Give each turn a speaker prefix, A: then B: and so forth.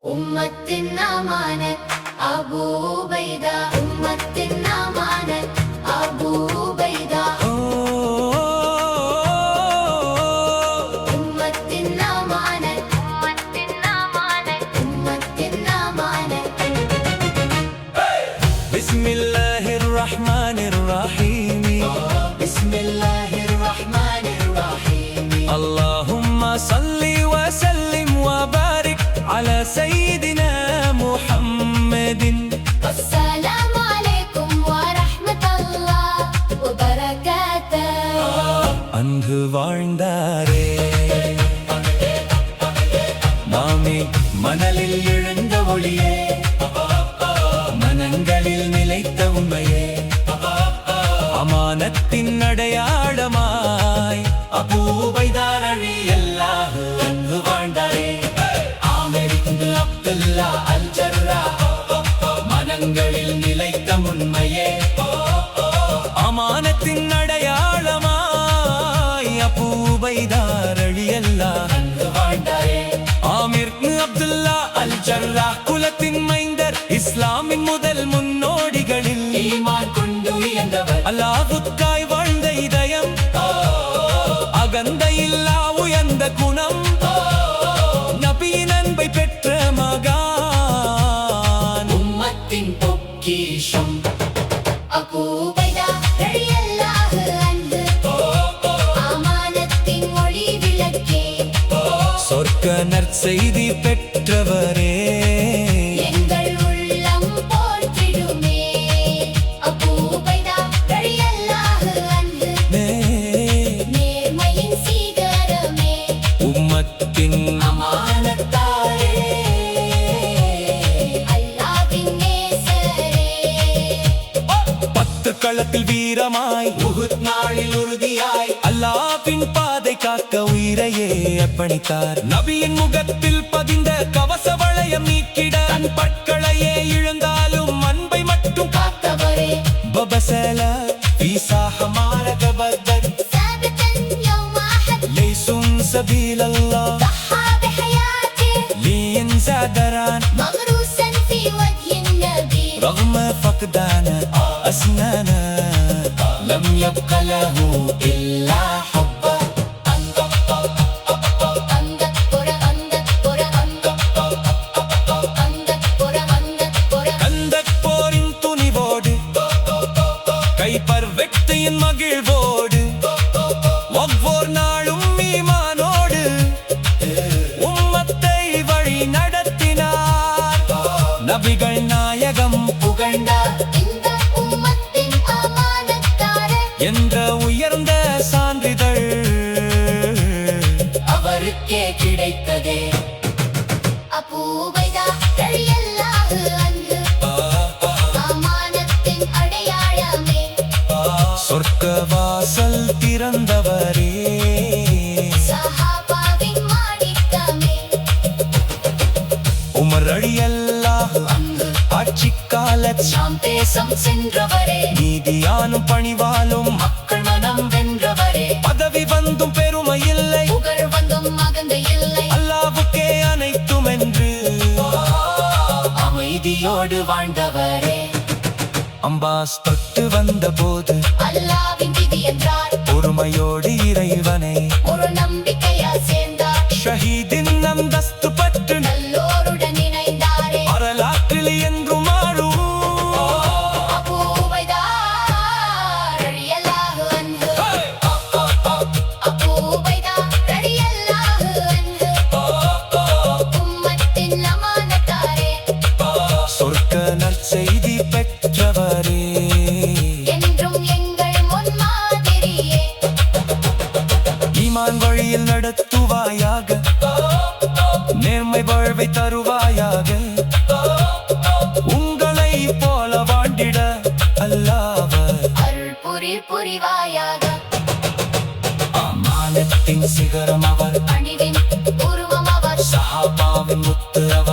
A: أمتنا أمانة أبو بيدا أمتنا أمانة أبو بيدا أمتنا أمانة أمتنا أمانة أمتنا أمانة
B: بسم الله الرحمن الرحيم
A: بسم الله الرحمن الرحيم
B: اللهم صل وسلم وبارك على سيدنا محمد.
A: السلام عليكم ورحمة الله وبركاته.
B: அன்று வாழ்ந்தாரே நாமே மணலில் எழுந்த ஒளியே, மனங்களில் நிலைத்த உண்மையே, அமானத்தின் அடையாளமாய் அபூ உபைதா ரலியல்லாஹு அன்ஹு வாழ்ந்தாரே. ஆமிர் இப்னு அப்துல்லா அல் ஜர்ராஹ் மனங்களில் நிலைத்த உண்மையே, அமானத்தின் அடையாளமாய் அபூ உபைதா ரலியல்லாஹு அன்ஹு வாழ்ந்தாரே. ஆமிர் இப்னு அப்துல்லா அல் ஜர்ராஹ் குலத்தின் மைந்தர், இஸ்லாமின் முதல் முன்னோடிகளில் ஈமான் கொண்டு இயந்தவர், அல்லாஹ்வுக்காய் வாழ்ந்த இதயம், அகந்தையில்லா உயர்ந்த குணம், நபியின் அன்பை பெற்ற மகான்,
A: உம்மத்தின் பொக்கிஷம் அபூ உபைதா ரலியல்லாஹு அன்ஹு, அமானத்தின் ஒளி விளக்கே,
B: சொர்க்க நற்செய்தி பெற்றவரே,
A: எங்கள் உள்ளம் போற்றிடுமே. அபூ உபைதா ரலியல்லாஹு அன்ஹு, நேர்மையின் சீகரமே,
B: உம்மத்தின்
A: அமானத்தாரே, அல்லாஹ்வின் நேசரே.
B: 10 களத்தில் வீரமாய், உஹுத் நாளில் உறுதியாய், அல்லாஹ்வின் பாதை காக்க உயிரையே அர்ப்பணித்தார். நபியின் முகத்தில் பதிந்த கவச வளையம் நீக்கிட, தன் பற்களையே இழந்தாலும் அன்பை மட்டும்
A: காத்தவரே,
B: பபசல ஈசா ஹமாரக பதர்
A: ثابتاً يوم أحد
B: லைசும் சபீலல்லாஹ்
A: ضحى بحياته،
B: لينزعدران
A: مغروساً في وجه النبي،
B: رغم فقدان أسنانا لم يبق له إلا حبه. கந்தக் போரின் துணிவோடு, கைப்பர் வெற்றியின் மகிழ்வோடு, ஒவ்வொரு நாளும் ஈமானோடு உம்மத்தை வழி நடத்தினார். நபிகள் நாயகம்
A: புகழ்ந்தார் இந்த உம்மத்தின் அமானத்தாரே,
B: என்ற உயர்ந்த சான்றிதழ்
A: அவருக்கே கிடைத்ததே. அபூ உபைதா ரலியல்லாஹு அன்ஹு, அமானத்தின் அடையாளமே,
B: சொர்க்க வாசல் திறந்தவரே,
A: சஹாபாவின் மாணிக்கமே,
B: உமர் ரலியல்லாஹு
A: அன்ஹு
B: ஆட்சி காலத்
A: ஷாம் தேசம் சென்றவரே,
B: நீதியானும் பணிவாலும்
A: மக்கள் மனம் வென்றவரே,
B: பதவி வந்தும் பெருமை இல்லை,
A: புகழ் வந்தும் அகந்தை இல்லை,
B: அல்லாஹ்வுக்கே அனைத்தும் என்று
A: அமைதியோடு வாழ்ந்தவரே,
B: அம்பாஸ் தொட்டு வந்த போது
A: அல்லாஹ்வின் விதி என்றார்,
B: பொறுமையோடு இறைவனை
A: ஒரு நம்பிக்கையா சேர்ந்தார்,
B: ஷஹீதின் அந்தஸ்து பற்று
A: நல்லோருடன் இணைந்தாரே.
B: வரலாற்றில் என்றும் ஆளும்
A: அபூ உபைதா ரலியல்லாஹு அன்ஹு, அபூ உபைதா ரலியல்லாஹு அன்ஹு, உம்மத்தின் அமானத்தாரே,
B: சொர்க்க நற்செய்தி பெற்றவரே,
A: என்றும் எங்கள் முன்மாதிரியே.
B: ஈமான் வழியில் நடத்துவாயாக, நேர்மை வாழ்வை தருவாயாக, உங்களை போல வாண்டிட அல்லாஹ்
A: அருள் புரிவாயாக.
B: அமானத்தின் சிகரம் அவர்,
A: பணிவின் உருவம் அவர்,
B: சஹாபாவின் முத்து அவர்.